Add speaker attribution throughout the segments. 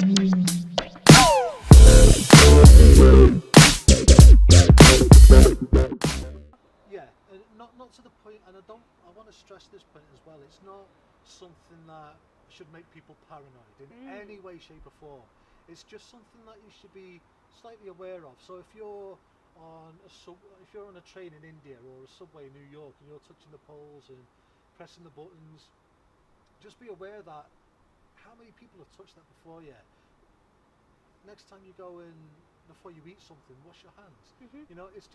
Speaker 1: Yeah, not to the point, and I want to stress this point as well, it's not something that should make people paranoid in any way, shape or form. It's just something that you should be slightly aware of. So if you're if you're on a train in India or a subway in New York and you're touching the poles and pressing the buttons, just be aware that how many people have touched that before you. Next time you go in, before you eat something, wash your hands. You know, it's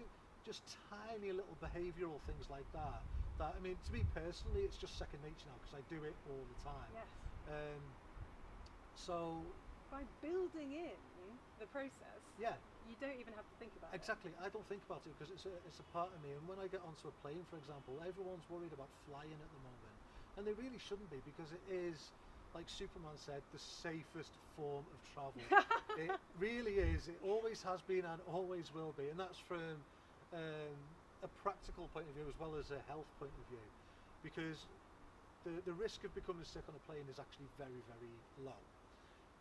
Speaker 1: just tiny little behavioural things like that. That, I mean, to me personally, it's just second nature now because I do it all the time.
Speaker 2: Yes.
Speaker 1: So
Speaker 2: by building in the process,
Speaker 1: yeah,
Speaker 2: you don't even have to think about
Speaker 1: exactly. I don't think about it because it's a part of me. And when I get onto a plane, for example, everyone's worried about flying at the moment, and they really shouldn't be, because it is, like Superman said, the safest form of travel. It really is. It always has been and always will be, and that's from a practical point of view as well as a health point of view, because the risk of becoming sick on a plane is actually very, very low,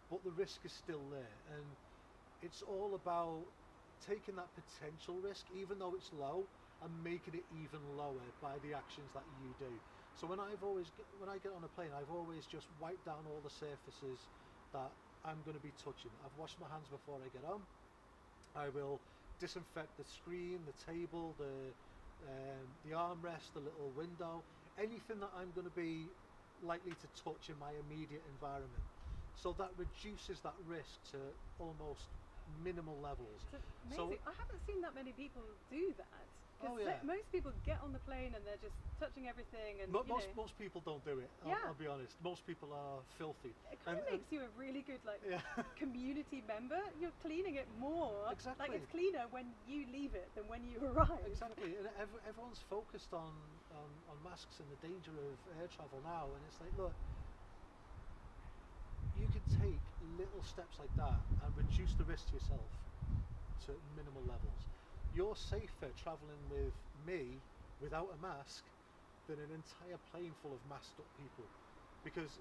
Speaker 1: but the risk is still there, and it's all about taking that potential risk, even though it's low, and making it even lower by the actions that you do. So when I get on a plane, I've always just wiped down all the surfaces that I'm going to be touching. I've washed my hands before I get on. I will disinfect the screen, the table, the armrest, the little window, anything that I'm going to be likely to touch in my immediate environment. So that reduces that risk to almost minimal levels.
Speaker 2: So I haven't seen that many people do that. Most people get on the plane and they're just touching everything, and
Speaker 1: most people don't do it. I'll be honest. Most people are filthy.
Speaker 2: It kind of makes you a really good community member. You're cleaning it more.
Speaker 1: Exactly.
Speaker 2: Like, it's cleaner when you leave it than when you arrive.
Speaker 1: Exactly. And everyone's focused on masks and the danger of air travel now, and it's like, look, you can take little steps like that and reduce the risk to yourself to minimal levels. You're safer travelling with me without a mask than an entire plane full of masked up people, because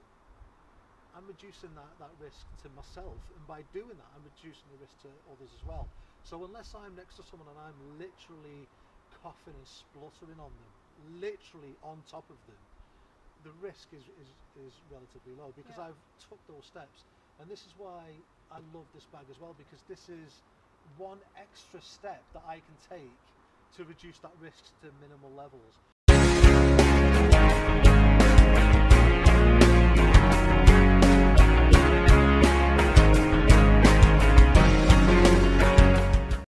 Speaker 1: I'm reducing that risk to myself, and by doing that I'm reducing the risk to others as well. So unless I'm next to someone and I'm literally coughing and spluttering on them, literally on top of them, the risk is relatively low, because I've took those steps. And this is why I love this bag as well, because this is one extra step that I can take to reduce that risk to minimal levels.